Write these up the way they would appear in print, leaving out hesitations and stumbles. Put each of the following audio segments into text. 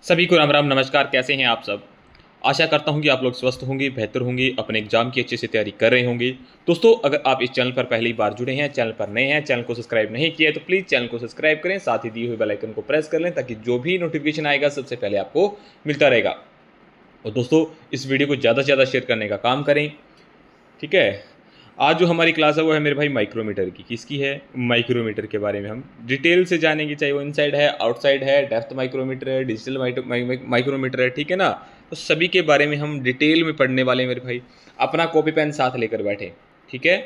सभी को राम राम नमस्कार। कैसे हैं आप सब। आशा करता हूं कि आप लोग स्वस्थ होंगे, बेहतर होंगे, अपने एग्जाम की अच्छे से तैयारी कर रहे होंगे। दोस्तों, अगर आप इस चैनल पर पहली बार जुड़े हैं, चैनल पर नए हैं, चैनल को सब्सक्राइब नहीं किया है, तो प्लीज़ चैनल को सब्सक्राइब करें, साथ ही दिए हुए बेल आइकन को प्रेस कर लें ताकि जो भी नोटिफिकेशन आएगा सबसे पहले आपको मिलता रहेगा। और दोस्तों, इस वीडियो को ज़्यादा से ज़्यादा शेयर करने का काम करें। ठीक है। आज जो हमारी क्लास है वो है मेरे भाई माइक्रोमीटर की। किसकी है? माइक्रोमीटर के बारे में हम डिटेल से जानेंगे, चाहे वो इनसाइड है, आउटसाइड है, डेप्थ माइक्रोमीटर है, डिजिटल माइक्रोमीटर है। ठीक है ना। तो सभी के बारे में हम डिटेल में पढ़ने वाले हैं मेरे भाई। अपना कॉपी पेन साथ लेकर बैठे। ठीक है।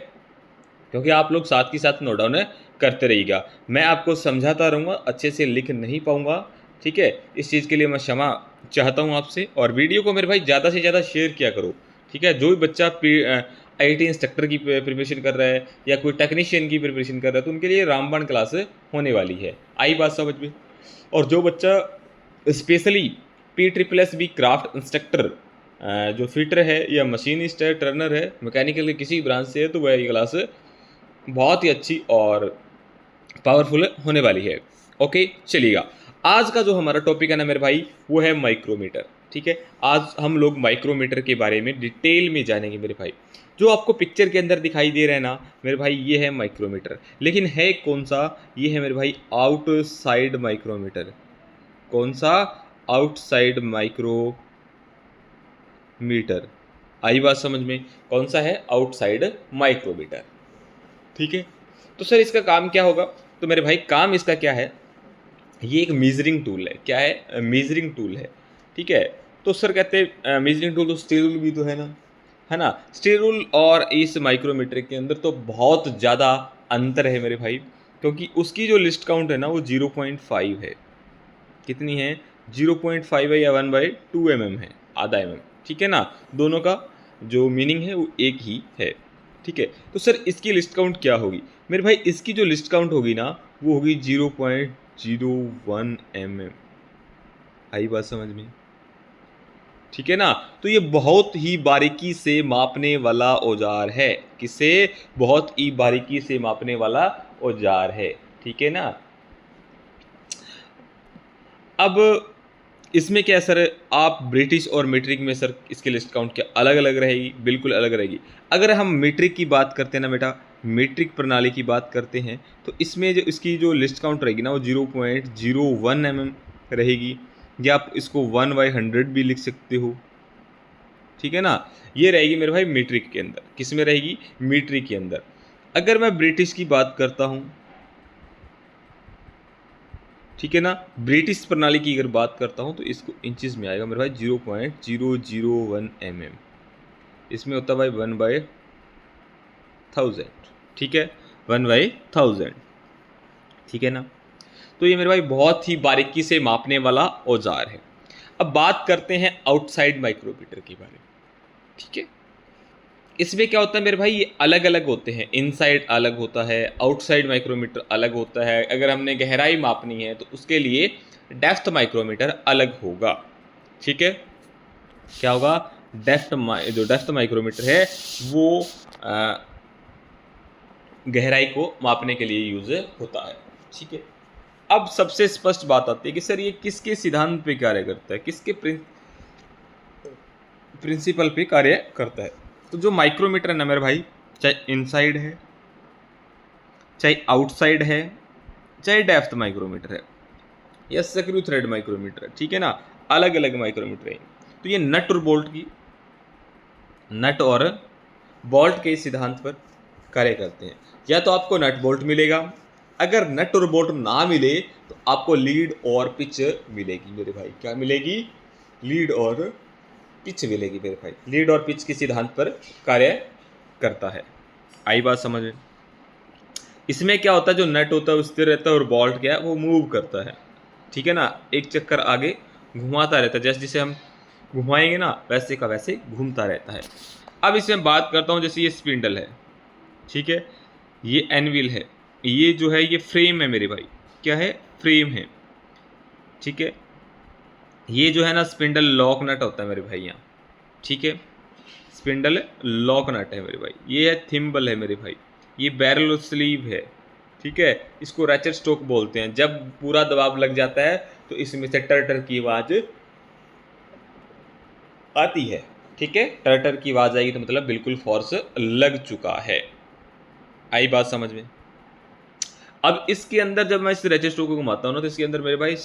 क्योंकि आप लोग साथ के साथ नोट डाउन करते रहिएगा। मैं आपको समझाता रहूँगा, अच्छे से लिख नहीं पाऊँगा। ठीक है। इस चीज़ के लिए मैं क्षमा चाहता हूँ आपसे। और वीडियो को मेरे भाई ज़्यादा से ज़्यादा शेयर किया करो। ठीक है। जो भी बच्चा आईटी इंस्ट्रक्टर की प्रिपरेशन कर रहा है या कोई टेक्नीशियन की प्रिपरेशन कर रहा है, तो उनके लिए रामबाण क्लास होने वाली है। आई बात समझ में। और जो बच्चा स्पेशली PSSB क्राफ्ट इंस्ट्रक्टर जो फिटर है या मशीनिस्ट है, टर्नर है, मैकेनिकल के किसी ब्रांच से है, तो वह ये क्लास बहुत ही अच्छी और पावरफुल होने वाली है। ओके, चलिएगा। आज का जो हमारा टॉपिक है ना मेरे भाई, वो है माइक्रोमीटर। ठीक है। आज हम लोग माइक्रोमीटर के बारे में डिटेल में जानेंगे मेरे भाई। जो आपको पिक्चर के अंदर दिखाई दे रहा है ना मेरे भाई, ये है माइक्रोमीटर। लेकिन है कौन सा? ये है मेरे भाई आउटसाइड माइक्रोमीटर। कौन सा? Outside micrometer. आई बात समझ में? कौन सा है? Outside micrometer. ठीक है। तो सर इसका काम क्या होगा? तो मेरे भाई काम इसका क्या है? ये एक मेजरिंग टूल है। क्या है? मेजरिंग टूल है। ठीक है। तो सर कहते हैं मेजरिंग टूल तो स्टील रूल भी तो है ना, है ना। स्टील रूल और इस माइक्रोमीटर के अंदर तो बहुत ज़्यादा अंतर है मेरे भाई। क्योंकि उसकी जो लिस्ट काउंट है ना वो 0.5 है। कितनी है? 0.5 है या 1/2 mm है, आधा mm। ठीक है ना। दोनों का जो मीनिंग है वो एक ही है। ठीक है। तो सर इसकी लिस्ट काउंट क्या होगी मेरे भाई? इसकी जो लिस्ट काउंट होगी ना वो होगी 0.01 mm। आई बात समझ में? ठीक है ना। तो ये बहुत ही बारीकी से मापने वाला औजार है। किसे? बहुत ही बारीकी से मापने वाला औजार है। ठीक है ना। अब इसमें क्या है सर, आप ब्रिटिश और मीट्रिक में सर इसकी लिस्ट काउंट क्या अलग अलग रहेगी? बिल्कुल अलग रहेगी। अगर हम मीट्रिक की बात करते हैं ना बेटा, मीट्रिक प्रणाली की बात करते हैं, तो इसमें जो इसकी जो लिस्ट काउंट रहेगी ना वो 0.01 mm रहेगी। या आप इसको 1/100 भी लिख सकते हो। ठीक है ना। ये रहेगी मेरे भाई मीट्रिक के अंदर। किस में रहेगी? मीट्रिक के अंदर। अगर मैं ब्रिटिश की बात करता हूँ, ठीक है ना, ब्रिटिश प्रणाली की अगर बात करता हूँ तो इसको इंचेस में आएगा मेरे भाई 0.001 mm। इसमें होता है भाई 1/1000। ठीक है, 1/1000। ठीक है ना। तो ये मेरे भाई बहुत ही बारीकी से मापने वाला औजार है। अब बात करते हैं आउटसाइड माइक्रोमीटर के बारे में। ठीक है। इसमें क्या होता है मेरे भाई, ये अलग अलग होते हैं। इनसाइड अलग होता है, आउटसाइड माइक्रोमीटर अलग होता है। अगर हमने गहराई मापनी है तो उसके लिए डेप्थ माइक्रोमीटर अलग होगा। ठीक है। क्या होगा? जो डेप्थ माइक्रोमीटर है वो गहराई को मापने के लिए यूज होता है। ठीक है। अब सबसे स्पष्ट बात आती है कि सर ये किसके सिद्धांत पे कार्य करता है, किसके प्रिंसिपल पे कार्य करता है? तो जो माइक्रोमीटर है ना मेरे भाई, चाहे इनसाइड है, चाहे आउटसाइड है, चाहे डेप्थ माइक्रोमीटर है या स्क्रू थ्रेड माइक्रोमीटर है, ठीक है ना, अलग अलग माइक्रोमीटर है। तो ये नट और बोल्ट के सिद्धांत पर कार्य करते हैं। या तो आपको नट बोल्ट मिलेगा, अगर नट और बोल्ट ना मिले तो आपको लीड और पिच मिलेगी मेरे भाई। क्या मिलेगी? लीड और पिच मिलेगी मेरे भाई। लीड और पिच के सिद्धांत पर कार्य करता है। आई बात समझ में? इसमें क्या होता है, जो नट होता है वो स्थिर रहता है और बोल्ट क्या है, वो मूव करता है। ठीक है ना, एक चक्कर आगे घुमाता रहता है। जैसे जिसे हम घुमाएंगे ना वैसे का वैसे घूमता रहता है। अब इसमें बात करता हूँ, जैसे ये स्पिंडल है, ठीक है, ये एनविल है, ये जो है ये फ्रेम है मेरे भाई। क्या है? फ्रेम है। ठीक है। ये जो है ना स्पिंडल लॉक नट होता है मेरे भाई यहाँ। ठीक है। स्पिंडल लॉक नट है मेरे भाई। ये है थिम्बल है मेरे भाई। ये बैरल स्लीव है। ठीक है। इसको रैचेट स्टोक बोलते हैं। जब पूरा दबाव लग जाता है तो इसमें से टर टर की आवाज़ आती है। ठीक है, टर टर की आवाज़ आएगी तो मतलब बिल्कुल फोर्स लग चुका है। आई बात समझ में? अब इसके अंदर जब मैं इस रजिस्टर को घुमाता हूँ ना, तो इसके अंदर मेरे भाई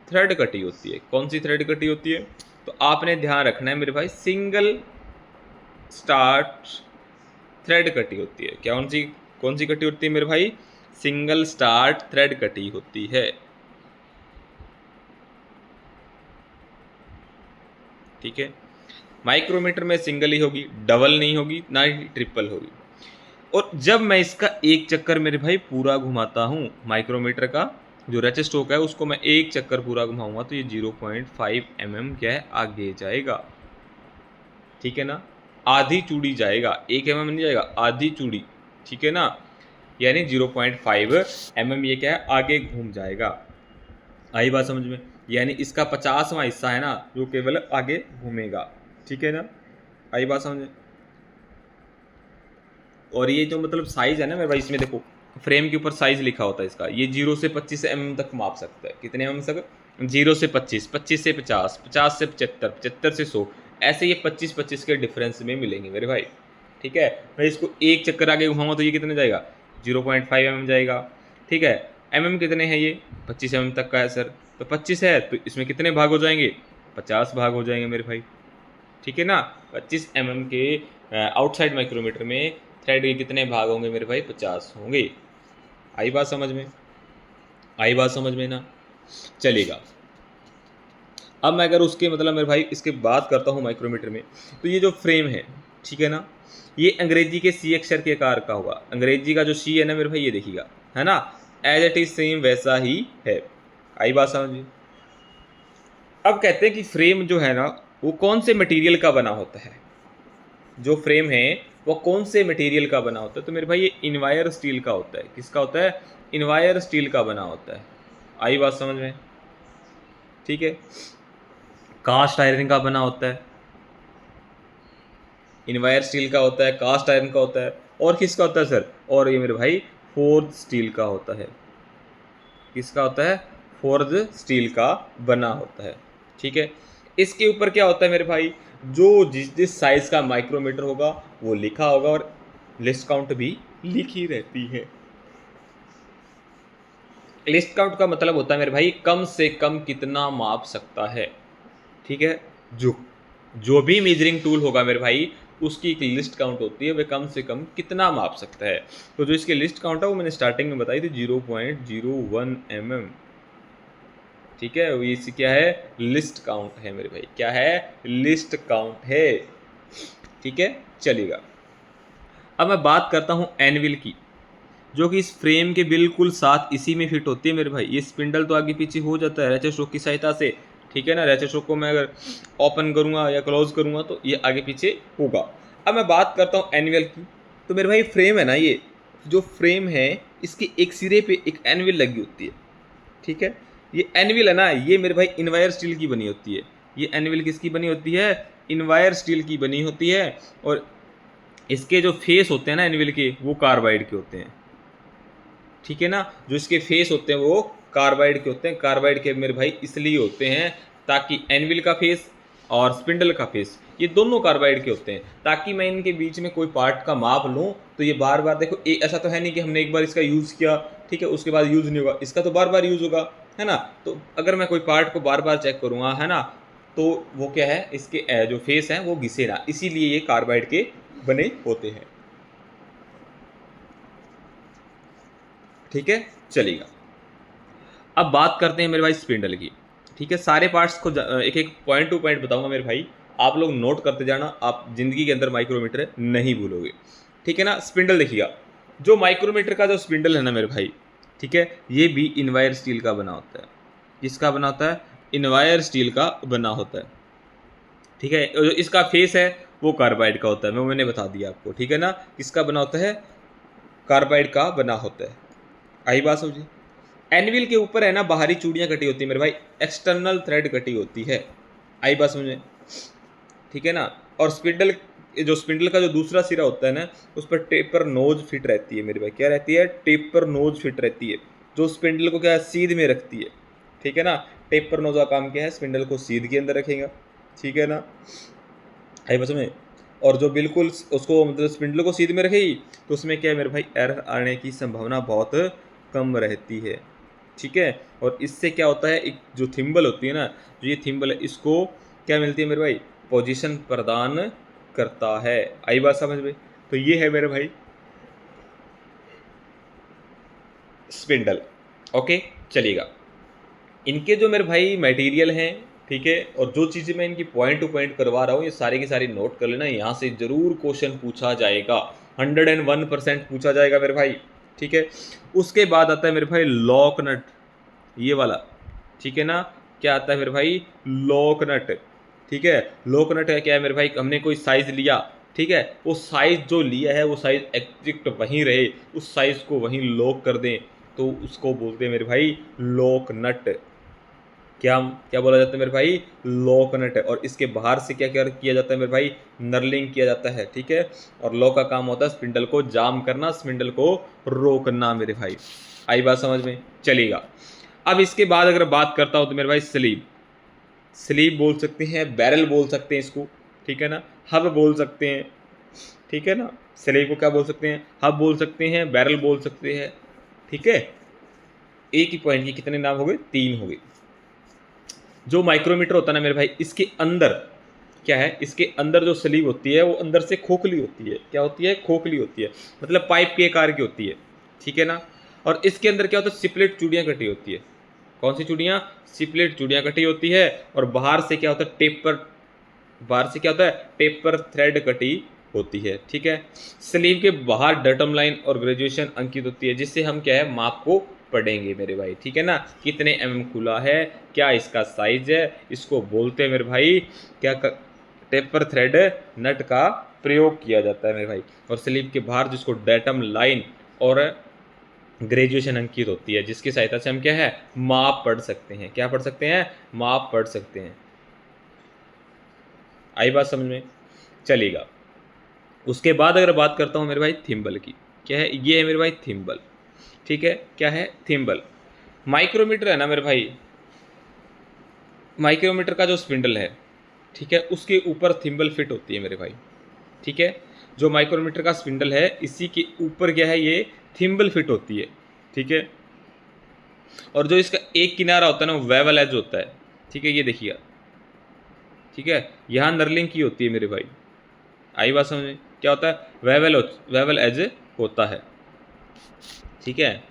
थ्रेड कटी होती है। कौन सी थ्रेड कटी होती है? तो आपने ध्यान रखना है मेरे भाई, सिंगल स्टार्ट थ्रेड कटी होती है। कौन सी कटी होती है मेरे भाई? सिंगल स्टार्ट थ्रेड कटी होती है। ठीक है, माइक्रोमीटर में सिंगल ही होगी, डबल नहीं होगी, ना ही ट्रिपल होगी। और जब मैं इसका एक चक्कर मेरे भाई पूरा घुमाता हूँ, माइक्रोमीटर का जो रेचर स्ट्रोक है उसको मैं एक चक्कर पूरा घुमाऊंगा तो ये 0.5 mm क्या है, आगे जाएगा। ठीक है ना, आधी चूड़ी जाएगा, 1 mm नहीं जाएगा, आधी चूड़ी। ठीक है ना, यानी 0.5 mm ये क्या है, आगे घूम जाएगा। आई बात समझ में? यानी इसका 50वां हिस्सा है ना जो केवल आगे घूमेगा। ठीक है ना, आई बात समझ में? और ये जो मतलब साइज है ना मेरे भाई, इसमें देखो फ्रेम के ऊपर साइज लिखा होता है इसका। ये 0 से 25 mm तक माप सकता है। कितने mm तक? 0 से 25, 25 से 50, 50 से 75, 75 से 100, ऐसे ये 25-25 के डिफरेंस में मिलेंगे मेरे भाई। ठीक है, मैं इसको एक चक्कर आगे घुमाऊंगा तो ये कितने जाएगा? 0.5 mm जाएगा। ठीक है, mm कितने हैं? ये 25 mm तक का है सर। तो 25 है तो इसमें कितने भाग हो जाएंगे? 50 भाग हो जाएंगे मेरे भाई। ठीक है ना, 25 mm के आउटसाइड माइक्रोमीटर में थ्रेड के कितने भाग होंगे मेरे भाई? 50 होंगे। आई बात समझ में? आई बात समझ में ना? चलेगा। अब मैं अगर उसके मतलब मेरे भाई इसके बात करता हूँ माइक्रोमीटर में, तो ये जो फ्रेम है, ठीक है ना, ये अंग्रेजी के सी अक्षर के आकार का होगा। अंग्रेजी का जो सी है ना मेरे भाई, ये देखिएगा, है ना, एज इट इज सेम वैसा ही है। आई बात समझ में? अब कहते हैं कि फ्रेम जो है ना वो कौन से मटेरियल का बना होता है? जो फ्रेम है वो कौन से मटेरियल का बना होता है? तो मेरे भाई ये इनवायर स्टील का होता है। किसका होता है? इनवायर स्टील का बना होता है। आई बात समझ में? ठीक है, कास्ट आयरन का बना होता है, इनवायर स्टील का होता है, कास्ट आयरन का होता है, और किसका होता है सर? और ये मेरे भाई फोर्ज स्टील का होता है। किसका होता है? फोर्ज स्टील का बना होता है। ठीक है, इसके ऊपर क्या होता है मेरे भाई? जो जिस साइज का माइक्रोमीटर होगा वो लिखा होगा और लिस्ट काउंट भी लिखी रहती है। लिस्ट काउंट का मतलब होता है मेरे भाई कम से कम कितना माप सकता है। ठीक है, जो भी मेजरिंग टूल होगा मेरे भाई उसकी एक लिस्ट काउंट होती है, वह कम से कम कितना माप सकता है। तो जो इसकी लिस्ट काउंट है वो मैंने स्टार्टिंग में बताई थी, 0.01 mm। ठीक है, ये इसी क्या है? लिस्ट काउंट है मेरे भाई। क्या है? लिस्ट काउंट है। ठीक है, चलेगा। अब मैं बात करता हूँ एनविल की, जो कि इस फ्रेम के बिल्कुल साथ इसी में फिट होती है मेरे भाई। ये स्पिंडल तो आगे पीछे हो जाता है रेचर स्ट्रोक की सहायता से। ठीक है ना, रेचर स्ट्रोक को मैं अगर ओपन करूँगा या क्लोज करूँगा तो ये आगे पीछे होगा। अब मैं बात करता हूँ एनविल की, तो मेरे भाई फ्रेम है ना, ये जो फ्रेम है इसके एक सिरे पे एक एनविल लगी होती है। ठीक है, ये एनविल है ना, ये मेरे भाई इनवायर स्टील की बनी होती है। ये एनविल किसकी बनी होती है? इनवायर स्टील की बनी होती है। और इसके जो फेस होते हैं ना एनविल के, वो कार्बाइड के होते हैं। ठीक है ना, जो इसके फेस होते हैं वो कार्बाइड के होते हैं। कार्बाइड के मेरे भाई इसलिए होते हैं ताकि एनविल का फेस और स्पिंडल का फेस ये दोनों कार्बाइड के होते हैं, ताकि मैं इनके बीच में कोई पार्ट का माप लूँ तो ये बार बार देखो, ऐसा तो है नहीं कि हमने एक बार इसका यूज़ किया, ठीक है, उसके बाद यूज़ नहीं होगा। इसका तो बार बार यूज़ होगा, है ना। तो अगर मैं कोई पार्ट को बार बार चेक करूँगा, है ना, तो वो क्या है, इसके जो फेस हैं वो घिसे ना, इसीलिए ये कार्बाइड के बने होते हैं। ठीक है, चलेगा। अब बात करते हैं मेरे भाई स्पिंडल की। ठीक है, सारे पार्ट्स को एक एक पॉइंट टू पॉइंट बताऊंगा मेरे भाई, आप लोग नोट करते जाना, आप जिंदगी के अंदर माइक्रोमीटर नहीं भूलोगे। ठीक है ना, स्पिंडल देखिएगा, जो माइक्रोमीटर का जो स्पिंडल है ना मेरे भाई, ठीक है, ये भी इनवायर स्टील का बना होता है। किसका बना होता है? इनवायर स्टील का बना होता है। ठीक है, जो इसका फेस है वो कार्बाइड का होता है, मैंने बता दिया आपको। ठीक है ना, किसका बना होता है? कार्बाइड का बना होता है। आई बात समझिए। एनविल के ऊपर है ना बाहरी चूड़ियाँ कटी होती है मेरे भाई, एक्सटर्नल थ्रेड कटी होती है। आई बात समझे? ठीक है ना। और स्पिंडल, जो स्पिंडल का जो दूसरा सिरा होता है ना, उस पर टेपर नोज फिट रहती है मेरे भाई। क्या रहती है? टेपर नोज फिट रहती है, जो स्पिंडल को क्या है, सीध में रखती है। ठीक है ना, टेपर नोज का काम क्या है, स्पिंडल को सीध के अंदर रखेगा, ठीक है ना, आई बस में। और जो बिल्कुल उसको मतलब स्पिंडल को सीध में रखेगी तो उसमें क्या है मेरे भाई, एरर आने की संभावना बहुत कम रहती है, ठीक है। और इससे क्या होता है, एक जो थिम्बल होती है ना, जो ये थिम्बल है, इसको क्या मिलती है मेरे भाई, पोजीशन प्रदान करता है। आई बात समझ में। तो ये है मेरे भाई स्पिंडल। ओके चलिएगा, इनके जो मेरे भाई मटेरियल हैं, ठीक है, और जो चीज़ें मैं इनकी पॉइंट टू पॉइंट करवा रहा हूँ ये सारी की सारी नोट कर लेना, यहाँ से ज़रूर क्वेश्चन पूछा जाएगा, 101% पूछा जाएगा मेरे भाई, ठीक है। उसके बाद आता है मेरे भाई लॉक नट, ये वाला, ठीक है ना। क्या आता है मेरे भाई, लॉक नट, ठीक है। लॉक नट है क्या है मेरे भाई, हमने कोई साइज लिया, ठीक है, वो साइज जो लिया है वो साइज एग्जैक्ट वहीं रहे, उस साइज को वहीं लॉक कर दें, तो उसको बोलते हैं मेरे भाई लॉक नट। क्या क्या बोला जाता है मेरे भाई, लॉक नट है। और इसके बाहर से क्या क्या किया जाता है मेरे भाई, नर्लिंग किया जाता है, ठीक है। और लॉक का काम होता है स्पिंडल को जाम करना, स्पिंडल को रोकना मेरे भाई। आई बात समझ में, चलेगा। अब इसके बाद अगर बात करता हूं तो मेरे भाई स्लीव, स्लीव बोल सकते हैं, बैरल बोल सकते हैं इसको, ठीक है ना, हब बोल सकते हैं, ठीक है ना। स्लीव को क्या बोल सकते हैं, हब बोल सकते हैं, बैरल बोल सकते हैं, ठीक है। एक ही पॉइंट के कितने नाम हो गए, 3 हो गए। जो माइक्रोमीटर होता है ना मेरे भाई, इसके अंदर क्या है, इसके अंदर जो स्लीव होती है वो अंदर से खोखली होती है, क्या होती है, खोखली होती है, मतलब पाइप के आकार की होती है, ठीक है ना। और इसके अंदर क्या होता है, सिपलेट चूड़ियाँ कटी होती है। कौन सी चूड़ियाँ, सिपलेट चूड़ियाँ कटी होती है। और बाहर से क्या होता है, टेपर, बाहर से क्या होता है, टेपर थ्रेड कटी होती है, ठीक है। स्लीव के बाहर डटम लाइन और ग्रेजुएशन अंकित होती है, जिससे हम क्या है, माप को पढ़ेंगे मेरे भाई, ठीक है ना। कितने खुला है, क्या इसका साइज है, इसको बोलते हैं मेरे भाई क्या टेपर थ्रेड नट का प्रयोग किया जाता है मेरे भाई। और स्लीव के बाहर जिसको डेटम लाइन और ग्रेजुएशन अंकित होती है, जिसकी सहायता से हम क्या है, माप पढ़ सकते हैं, क्या पढ़ सकते हैं, माप पढ़ सकते हैं। आई बात समझ में, चलेगा। उसके बाद अगर बात करता हूँ मेरे भाई थिम्बल की, क्या है, ये है मेरे भाई थिम्बल, ठीक है। क्या है, थिम्बल। माइक्रोमीटर है ना मेरे भाई, माइक्रोमीटर का जो स्पिंडल है, ठीक है, उसके ऊपर थिम्बल फिट होती है मेरे भाई, ठीक है। जो माइक्रोमीटर का स्पिंडल है इसी के ऊपर क्या है, ये थिम्बल फिट होती है, ठीक है। और जो इसका एक किनारा होता है ना, वेवल एज होता है, ठीक है, ये देखिएगा, ठीक है, यहाँ नर्लिंग की होती है मेरे भाई। आई बात समझ में, क्या होता है, वेवल एज होता है, ठीक है।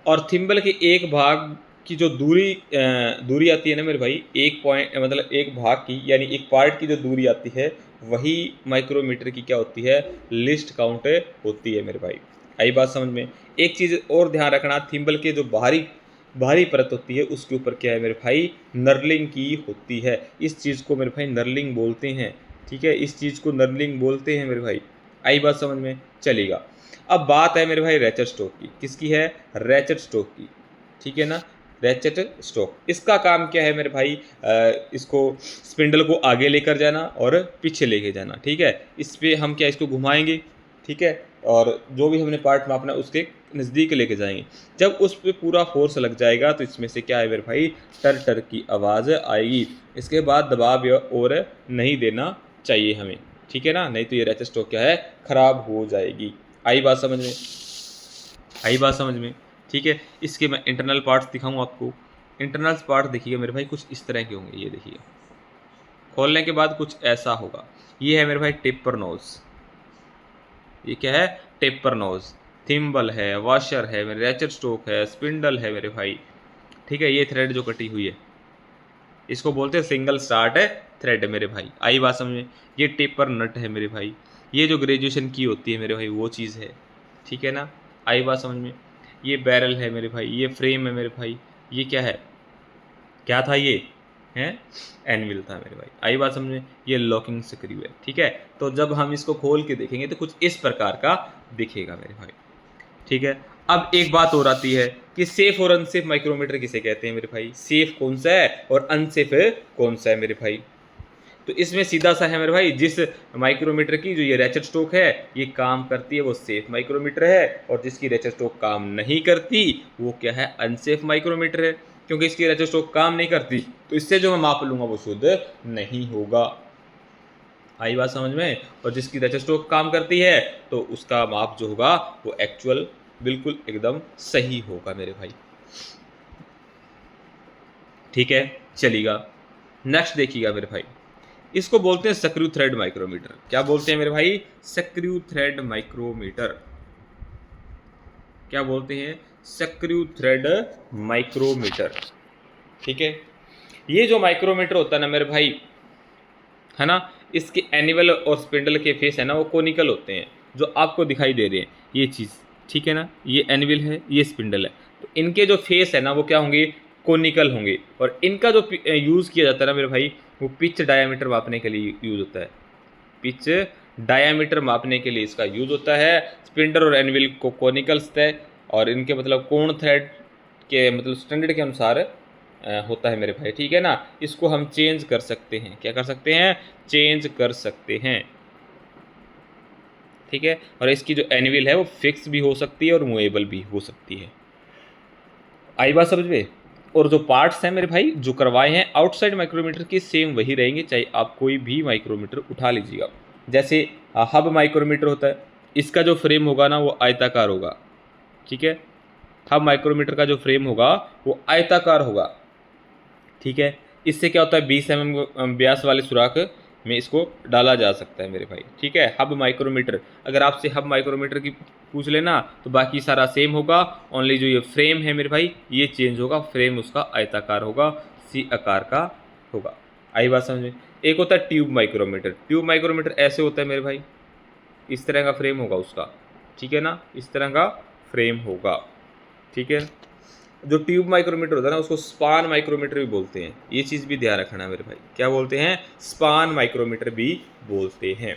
और थिम्बल के एक भाग की जो दूरी आती है ना मेरे भाई, एक पॉइंट मतलब एक भाग की, यानी एक पार्ट की जो दूरी आती है, वही माइक्रोमीटर की क्या होती है, लिस्ट काउंट होती है मेरे भाई। आई बात समझ में। एक चीज़ और ध्यान रखना, थिम्बल के जो बाहरी बाहरी परत होती है उसके ऊपर क्या है मेरे भाई, नर्लिंग की होती है। इस चीज़ को मेरे भाई नर्लिंग बोलते हैं, ठीक है, इस चीज़ को नर्लिंग बोलते हैं मेरे भाई। आई बात समझ में, चलेगा। अब बात है मेरे भाई रैचेट स्टोक की, किसकी है, रैचेट स्टोक की, ठीक है ना। रैचेट स्टोक, इसका काम क्या है मेरे भाई, इसको स्पिंडल को आगे लेकर जाना और पीछे लेके जाना, ठीक है। इस पे हम क्या, इसको घुमाएंगे, ठीक है, और जो भी हमने पार्ट मापना उसके नज़दीक लेके जाएंगे। जब उस पर पूरा फोर्स लग जाएगा तो इसमें से क्या है मेरे भाई, टर टर की आवाज़ आएगी। इसके बाद दबाव और नहीं देना चाहिए हमें, ठीक है ना, नहीं तो ये रैचेट स्टोक क्या है, ख़राब हो जाएगी। आई बात समझ में, आई बात समझ में, ठीक है। इसके मैं इंटरनल पार्ट्स दिखाऊँ आपको। इंटरनल पार्ट देखिएगा मेरे भाई, कुछ इस तरह के होंगे, ये देखिए, खोलने के बाद कुछ ऐसा होगा। ये है मेरे भाई टेपर नोज, ये क्या है, टेपर नोज। थिम्बल है, वॉशर है, मेरे रैचेट स्टोक है, स्पिंडल है मेरे भाई, ठीक है। ये थ्रेड जो कटी हुई है इसको बोलते हैं सिंगल स्टार्ट है थ्रेड मेरे भाई। आई बात समझ में। ये टेपर नट है मेरे भाई, ये जो ग्रेजुएशन की होती है मेरे भाई वो चीज़ है, ठीक है ना। आई बात समझ में। ये बैरल है मेरे भाई, ये फ्रेम है मेरे भाई, ये क्या है, क्या था ये, है एनविल था मेरे भाई। आई बात समझ में। ये लॉकिंग स्क्रू है, ठीक है। तो जब हम इसको खोल के देखेंगे तो कुछ इस प्रकार का दिखेगा मेरे भाई, ठीक है। अब एक बात और आती है कि सेफ और अनसेफ माइक्रोमीटर किसे कहते हैं मेरे भाई, सेफ कौन सा है और अनसेफ कौन सा है मेरे भाई। तो इसमें सीधा सा है मेरे भाई, जिस माइक्रोमीटर की जो ये रैचेट स्टोक है ये काम करती है वो सेफ माइक्रोमीटर है, और जिसकी रैचेट स्टोक काम नहीं करती वो क्या है, अनसेफ माइक्रोमीटर है। क्योंकि इसकी रेचोस्टोक काम नहीं करती, तो इससे जो मैं माप लूँगा वो शुद्ध नहीं होगा। आई बात समझ में? और जिसकी रेचोस्टोक काम करती है तो उसका माप जो होगा वो एक्चुअल बिल्कुल एकदम सही होगा मेरे भाई। ठीक है, चलिएगा नेक्स्ट देखिएगा मेरे भाई, इसको बोलते हैं स्क्रू थ्रेड माइक्रोमीटर। क्या बोलते हैं मेरे भाई? Screw thread micrometer. क्या बोलते हैं? Screw thread micrometer. ठीक है, ये जो माइक्रोमीटर होता है ना मेरे भाई, है ना, इसके एनिवल और स्पिंडल के फेस है ना वो कोनिकल होते हैं, जो आपको दिखाई दे रहे हैं ये चीज़। ठीक है ना, ये एनिवल है, ये स्पिंडल है, तो इनके जो फेस है ना वो क्या होंगे? कोनिकल होंगे। और इनका जो यूज़ किया जाता है ना मेरे भाई, वो पिच डायामीटर मापने के लिए यूज़ होता है। पिच डायामीटर मापने के लिए इसका यूज़ होता है। स्पिंडल और एनिवल को कोनिकल्स है, और इनके मतलब कोण थ्रेड के मतलब स्टैंडर्ड के अनुसार होता है मेरे भाई। ठीक है ना, इसको हम चेंज कर सकते हैं। क्या कर सकते हैं? चेंज कर सकते हैं। ठीक है, और इसकी जो एनिवल है वो फिक्स भी हो सकती है और मूवेबल भी हो सकती है। आई बात समझ में? और जो पार्ट्स हैं मेरे भाई जो करवाए हैं आउटसाइड माइक्रोमीटर की, सेम वही रहेंगे, चाहे आप कोई भी माइक्रोमीटर उठा लीजिएगा। जैसे हब माइक्रोमीटर होता है, इसका जो फ्रेम होगा ना वो आयताकार होगा। ठीक है, हब माइक्रोमीटर का जो फ्रेम होगा वो आयताकार होगा। ठीक है, इससे क्या होता है? 20 mm व्यास वाले सुराख में इसको डाला जा सकता है मेरे भाई। ठीक है, हब माइक्रोमीटर, अगर आपसे हब माइक्रोमीटर की पूछ लेना तो बाकी सारा सेम होगा, ओनली जो ये फ्रेम है मेरे भाई ये चेंज होगा। फ्रेम उसका आयताकार होगा, सी आकार का होगा। आई बात समझ में? एक होता है ट्यूब माइक्रोमीटर। ट्यूब माइक्रोमीटर ऐसे होता है मेरे भाई, इस तरह का फ्रेम होगा उसका। ठीक है ना, इस तरह का फ्रेम होगा। ठीक है, जो ट्यूब माइक्रोमीटर होता है ना उसको स्पान माइक्रोमीटर भी बोलते हैं। ये चीज़ भी ध्यान रखना मेरे भाई, क्या बोलते हैं? स्पान माइक्रोमीटर भी बोलते हैं।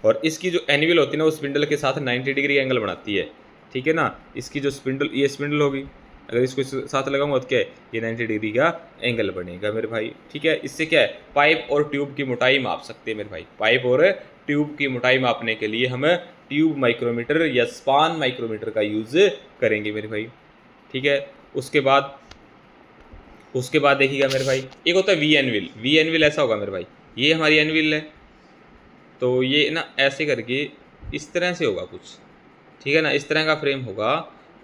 और इसकी जो एनिवल होती है ना वो स्पिंडल के साथ 90 डिग्री एंगल बनाती है। ठीक है ना, इसकी जो स्पिंडल, ये स्पिंडल होगी, अगर इसको साथ लगाऊंगा तो क्या है? ये 90 डिग्री का एंगल बनेगा मेरे भाई। ठीक है, इससे क्या है? पाइप और ट्यूब की मोटाई माप सकते हैं मेरे भाई। पाइप और ट्यूब की मोटाई मापने के लिए हम ट्यूब माइक्रोमीटर या स्पान माइक्रोमीटर का यूज़ करेंगे मेरे भाई। ठीक है, उसके बाद देखिएगा मेरे भाई, एक होता है वी एनविल। वी एनविल ऐसा होगा मेरे भाई, ये हमारी एनविल है, तो ये ना ऐसे करके इस तरह से होगा कुछ। ठीक है ना, इस तरह का फ्रेम होगा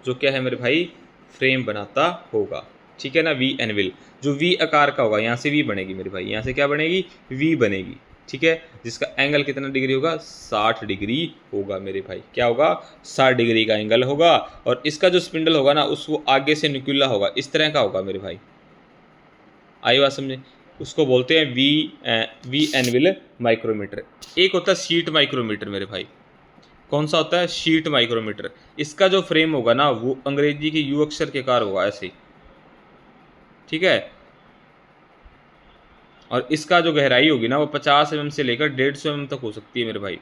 जो क्या है मेरे भाई? फ्रेम बनाता होगा। ठीक है ना, वी एनविल जो वी आकार का होगा, यहाँ से वी बनेगी मेरे भाई, यहाँ से क्या बनेगी? वी बनेगी। ठीक है, जिसका एंगल कितना डिग्री होगा? 60 डिग्री होगा मेरे भाई। क्या होगा? 60 डिग्री का एंगल होगा। और इसका जो स्पिंडल होगा ना उसको आगे से न्यूक्लिया होगा, इस तरह का होगा मेरे भाई। आई बात समझे? उसको बोलते हैं वी एनविल माइक्रोमीटर। एक होता है शीट माइक्रोमीटर मेरे भाई। कौन सा होता है? Sheet micrometer. इसका जो फ्रेम होगा ना वो अंग्रेजी के यू अक्षर के कार होगा ऐसे। ठीक है, और इसका जो गहराई होगी ना वो 50 mm से लेकर 150 mm तक हो सकती है मेरे भाई।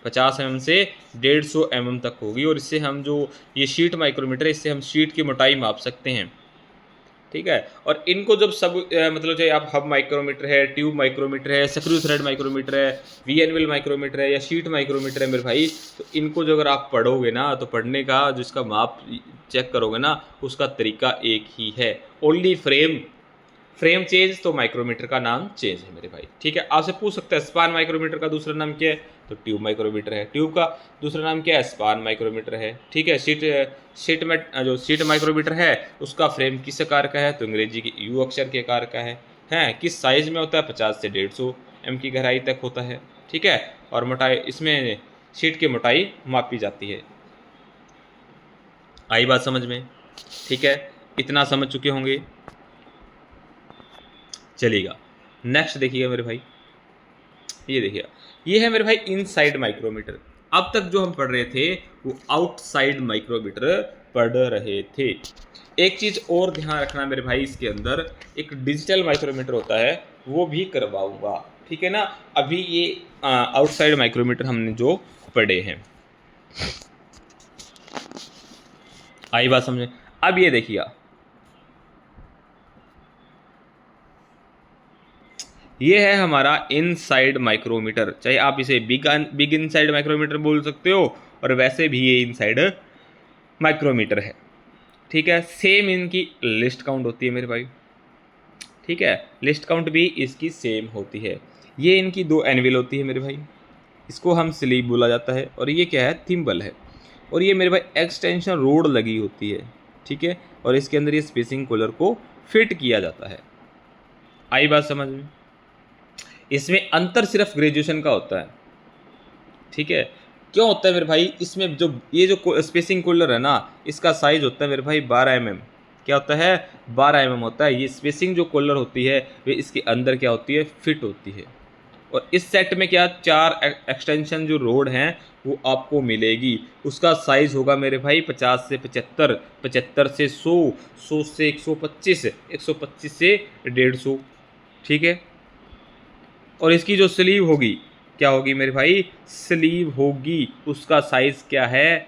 50 mm से 150 mm तक होगी। और इससे हम जो ये शीट माइक्रोमीटर है, इससे हम शीट की मोटाई माप सकते हैं। ठीक है, और इनको जब सब मतलब चाहे आप हब माइक्रोमीटर है, ट्यूब माइक्रोमीटर है, स्क्रू थ्रेड माइक्रोमीटर है, वी एनविल माइक्रोमीटर है या शीट माइक्रोमीटर है मेरे भाई, तो इनको जो अगर आप पढ़ोगे ना तो पढ़ने का जो इसका माप चेक करोगे ना उसका तरीका एक ही है, ओनली फ्रेम चेंज तो माइक्रोमीटर का नाम चेंज है मेरे भाई। ठीक है, आपसे पूछ सकते हैं स्पान माइक्रोमीटर का दूसरा नाम क्या है? तो ट्यूब माइक्रोमीटर है। ट्यूब का दूसरा नाम क्या है? स्पान माइक्रोमीटर है। ठीक है, जो शीट माइक्रोमीटर है उसका फ्रेम किस आकार का है? तो अंग्रेजी के यू अक्षर के आकार का है। किस साइज में होता है? 50 से 150 mm की गहराई तक होता है। ठीक है, और मोटाई इसमें शीट की मोटाई मापी जाती है। आई बात समझ में? ठीक है, इतना समझ चुके होंगे। चलिएगा नेक्स्ट देखिएगा मेरे भाई, ये देखिएगा, ये है मेरे भाई इनसाइड माइक्रोमीटर। अब तक जो हम पढ़ रहे थे वो आउटसाइड माइक्रोमीटर पढ़ रहे थे। एक चीज़ और ध्यान रखना मेरे भाई, इसके अंदर एक डिजिटल माइक्रोमीटर होता है वो भी करवाऊंगा। ठीक है ना, अभी ये आउटसाइड माइक्रोमीटर हमने जो पढ़े हैं। आई बात समझे? अब ये देखिएगा, ये है हमारा इनसाइड माइक्रोमीटर। चाहे आप इसे बिग इनसाइड माइक्रोमीटर बोल सकते हो और वैसे भी ये इनसाइड माइक्रोमीटर है। ठीक है। सेम इनकी लिस्ट काउंट होती है मेरे भाई, ठीक है, लिस्ट काउंट भी इसकी सेम होती है। ये इनकी दो एनविल होती है मेरे भाई, इसको हम स्लीव बोला जाता है, और ये क्या है, थिम्बल है। और ये मेरे भाई एक्सटेंशन रोड लगी होती है, ठीक है, और इसके अंदर ये स्पेसिंग कूलर को फिट किया जाता है। आई बात समझ में? इसमें अंतर सिर्फ ग्रेजुएशन का होता है, ठीक है। क्यों होता है मेरे भाई, इसमें जो ये जो स्पेसिंग कूलर है ना, इसका साइज होता है मेरे भाई 12 mm। क्या होता है, 12 mm होता है। ये स्पेसिंग जो कूलर होती है वे इसके अंदर क्या होती है, फिट होती है। और इस सेट में क्या 4 एक्सटेंशन जो रोड हैं वो आपको मिलेगी। उसका साइज़ होगा मेरे भाई 50 से 75, 75 से 100, 100 से 125, 125 से 150, ठीक है। और इसकी जो स्लीव होगी क्या होगी मेरे भाई, स्लीव होगी, उसका साइज़ क्या है,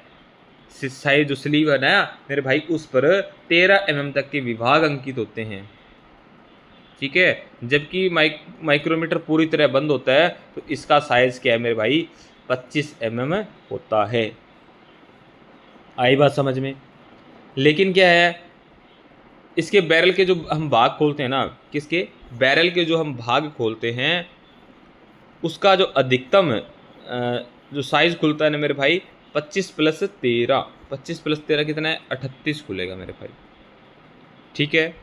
साइज जो स्लीव है ना मेरे भाई उस पर 13 mm तक के विभाग अंकित होते हैं, ठीक है। जबकि माइक्रोमीटर पूरी तरह बंद होता है तो इसका साइज़ क्या है मेरे भाई, 25 mm होता है। आई बात समझ में? लेकिन क्या है, इसके बैरल के जो हम भाग खोलते हैं ना, किसके बैरल के जो हम भाग खोलते हैं उसका जो अधिकतम जो साइज़ खुलता है ना मेरे भाई 25 + 13, 25 + 13 कितना है, 38 खुलेगा मेरे भाई, ठीक है।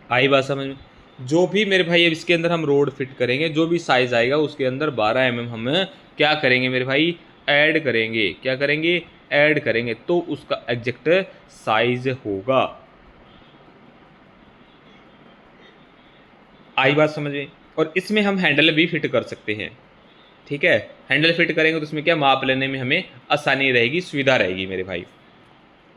आई बात समझ में? जो भी मेरे भाई अब इसके अंदर हम रोड फिट करेंगे, जो भी साइज़ आएगा उसके अंदर 12 mm हम क्या करेंगे मेरे भाई, ऐड करेंगे। क्या करेंगे, ऐड करेंगे, तो उसका एग्जैक्ट साइज होगा। आई बात समझ में? और इसमें हम हैंडल भी फिट कर सकते हैं, ठीक है। हैंडल फिट करेंगे तो इसमें क्या माप लेने में हमें आसानी रहेगी, सुविधा रहेगी मेरे भाई।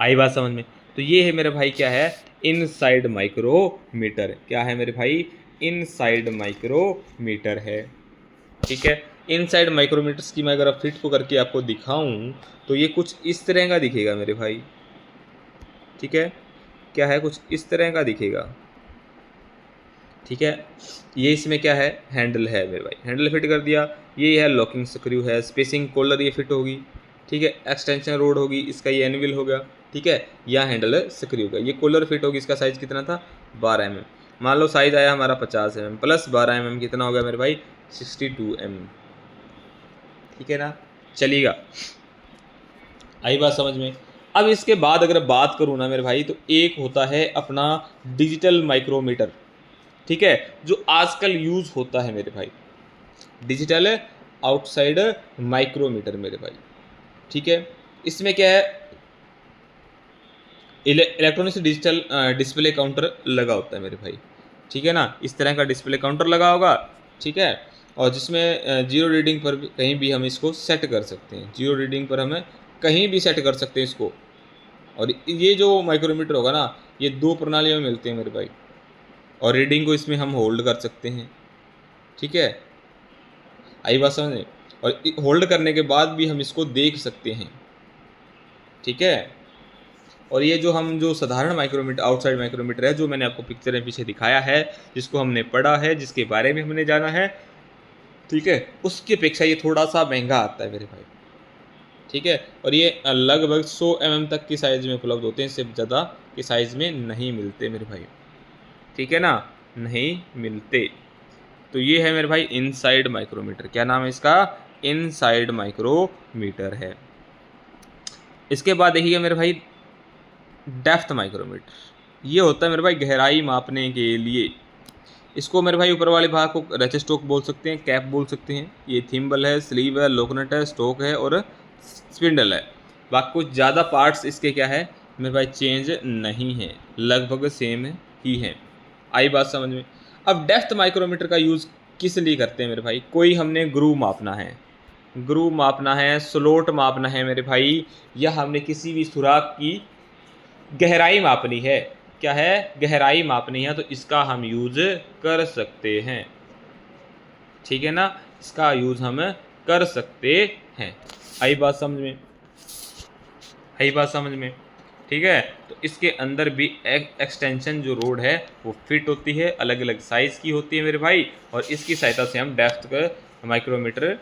आई बात समझ में? तो ये है मेरे भाई क्या है, इनसाइड माइक्रोमीटर। क्या है मेरे भाई, इनसाइड माइक्रोमीटर है, ठीक है। इनसाइड माइक्रोमीटर्स की मैं अगर अब फिट को करके आपको दिखाऊं तो ये कुछ इस तरह का दिखेगा मेरे भाई, ठीक है। क्या है, कुछ इस तरह का दिखेगा, ठीक है। ये इसमें क्या है, हैंडल है मेरे भाई, हैंडल फिट कर दिया। ये है लॉकिंग स्क्रू है, स्पेसिंग कॉलर ये फिट होगी, ठीक है। एक्सटेंशन रोड होगी, इसका ये एनविल हो गया, ठीक है। यह हैंडल स्क्रू का, ये कॉलर फिट होगी। इसका साइज़ कितना था, 12 mm। मान लो साइज़ आया हमारा 50 mm प्लस 12 mm कितना हो गया मेरे भाई, 62 mm, ठीक है ना, चलेगा। आई बात समझ में? अब इसके बाद अगर बात करूँ ना मेरे भाई, तो एक होता है अपना डिजिटल माइक्रोमीटर, ठीक है, जो आजकल यूज़ होता है मेरे भाई, डिजिटल आउटसाइड माइक्रोमीटर मेरे भाई, ठीक है। इसमें क्या है, इलेक्ट्रॉनिक्स डिजिटल डिस्प्ले काउंटर लगा होता है मेरे भाई, ठीक है ना। इस तरह का डिस्प्ले काउंटर लगा होगा, ठीक है। और जिसमें जीरो रीडिंग पर कहीं भी हम इसको सेट कर सकते हैं, जीरो रीडिंग पर हमें कहीं भी सेट कर सकते हैं इसको। और ये जो माइक्रोमीटर होगा ना, ये 2 प्रणालियों में मिलते हैं मेरे भाई, और रीडिंग को इसमें हम होल्ड कर सकते हैं, ठीक है। आई बात समझ में? और होल्ड करने के बाद भी हम इसको देख सकते हैं, ठीक है। और ये जो साधारण माइक्रोमीटर, आउटसाइड माइक्रोमीटर है, जो मैंने आपको पिक्चर में पीछे दिखाया है, जिसको हमने पढ़ा है, जिसके बारे में हमने जाना है, ठीक है, उसकी अपेक्षा ये थोड़ा सा महंगा आता है मेरे भाई, ठीक है। और ये लगभग 100 mm तक की साइज़ में उपलब्ध होते हैं, इससे ज़्यादा की साइज़ में नहीं मिलते मेरे भाई, ठीक है ना, नहीं मिलते। तो ये है मेरे भाई इनसाइड माइक्रोमीटर। क्या नाम है इसका, इनसाइड माइक्रोमीटर है। इसके बाद देखिएगा मेरे भाई डेप्थ माइक्रोमीटर। ये होता है मेरे भाई गहराई मापने के लिए। इसको मेरे भाई ऊपर वाले भाग को रेचर स्टोक बोल सकते हैं, कैप बोल सकते हैं। ये थिम्बल है, स्लीव है, लोकनट है, स्टोक है और स्पिंडल है। बाकी कुछ ज़्यादा पार्ट्स इसके क्या है मेरे भाई, चेंज नहीं है, लगभग सेम ही है। आई बात समझ में? अब डेप्थ माइक्रोमीटर का यूज़ किस लिए करते हैं मेरे भाई, कोई हमने ग्रूव मापना है, ग्रूव मापना है, स्लोट मापना है मेरे भाई, या हमने किसी भी सुराख की गहराई मापनी है। क्या है, गहराई मापनी है, तो इसका हम यूज़ कर सकते हैं, ठीक है ना, इसका यूज़ हम कर सकते हैं। आई बात समझ में? आई बात समझ में, ठीक है। तो इसके अंदर भी एक्सटेंशन जो रोड है वो फिट होती है, अलग अलग साइज़ की होती है मेरे भाई, और इसकी सहायता से हम डेप्थ का माइक्रोमीटर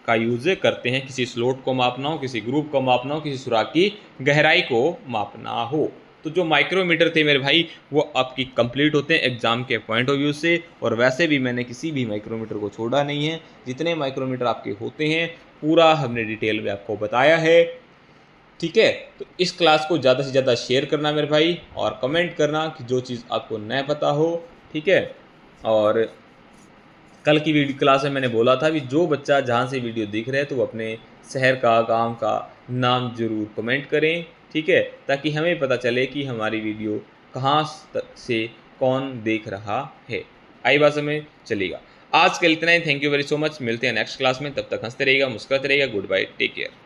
का यूज़ करते हैं। किसी स्लोट को मापना हो, किसी ग्रुप को मापना हो, किसी सुराख की गहराई को मापना हो, तो जो माइक्रोमीटर थे मेरे भाई वो आपकी कंप्लीट होते हैं एग्ज़ाम के पॉइंट ऑफ व्यू से, और वैसे भी मैंने किसी भी माइक्रोमीटर को छोड़ा नहीं है। जितने माइक्रोमीटर आपके होते हैं पूरा हमने डिटेल में आपको बताया है, ठीक है। तो इस क्लास को ज़्यादा से ज़्यादा शेयर करना मेरे भाई, और कमेंट करना कि जो चीज़ आपको न पता हो, ठीक है। और कल की वीडियो क्लास में मैंने बोला था कि जो बच्चा जहाँ से वीडियो देख रहे हैं तो वो अपने शहर का, गांव का नाम ज़रूर कमेंट करें, ठीक है, ताकि हमें पता चले कि हमारी वीडियो कहाँ से कौन देख रहा है। आई बात समझ? चलेगा। आज के लिए इतना ही। Thank you very so much. मिलते हैं नेक्स्ट क्लास में, तब तक हंसते रहिएगा, मुस्कुराते रहिएगा। Goodbye, take care.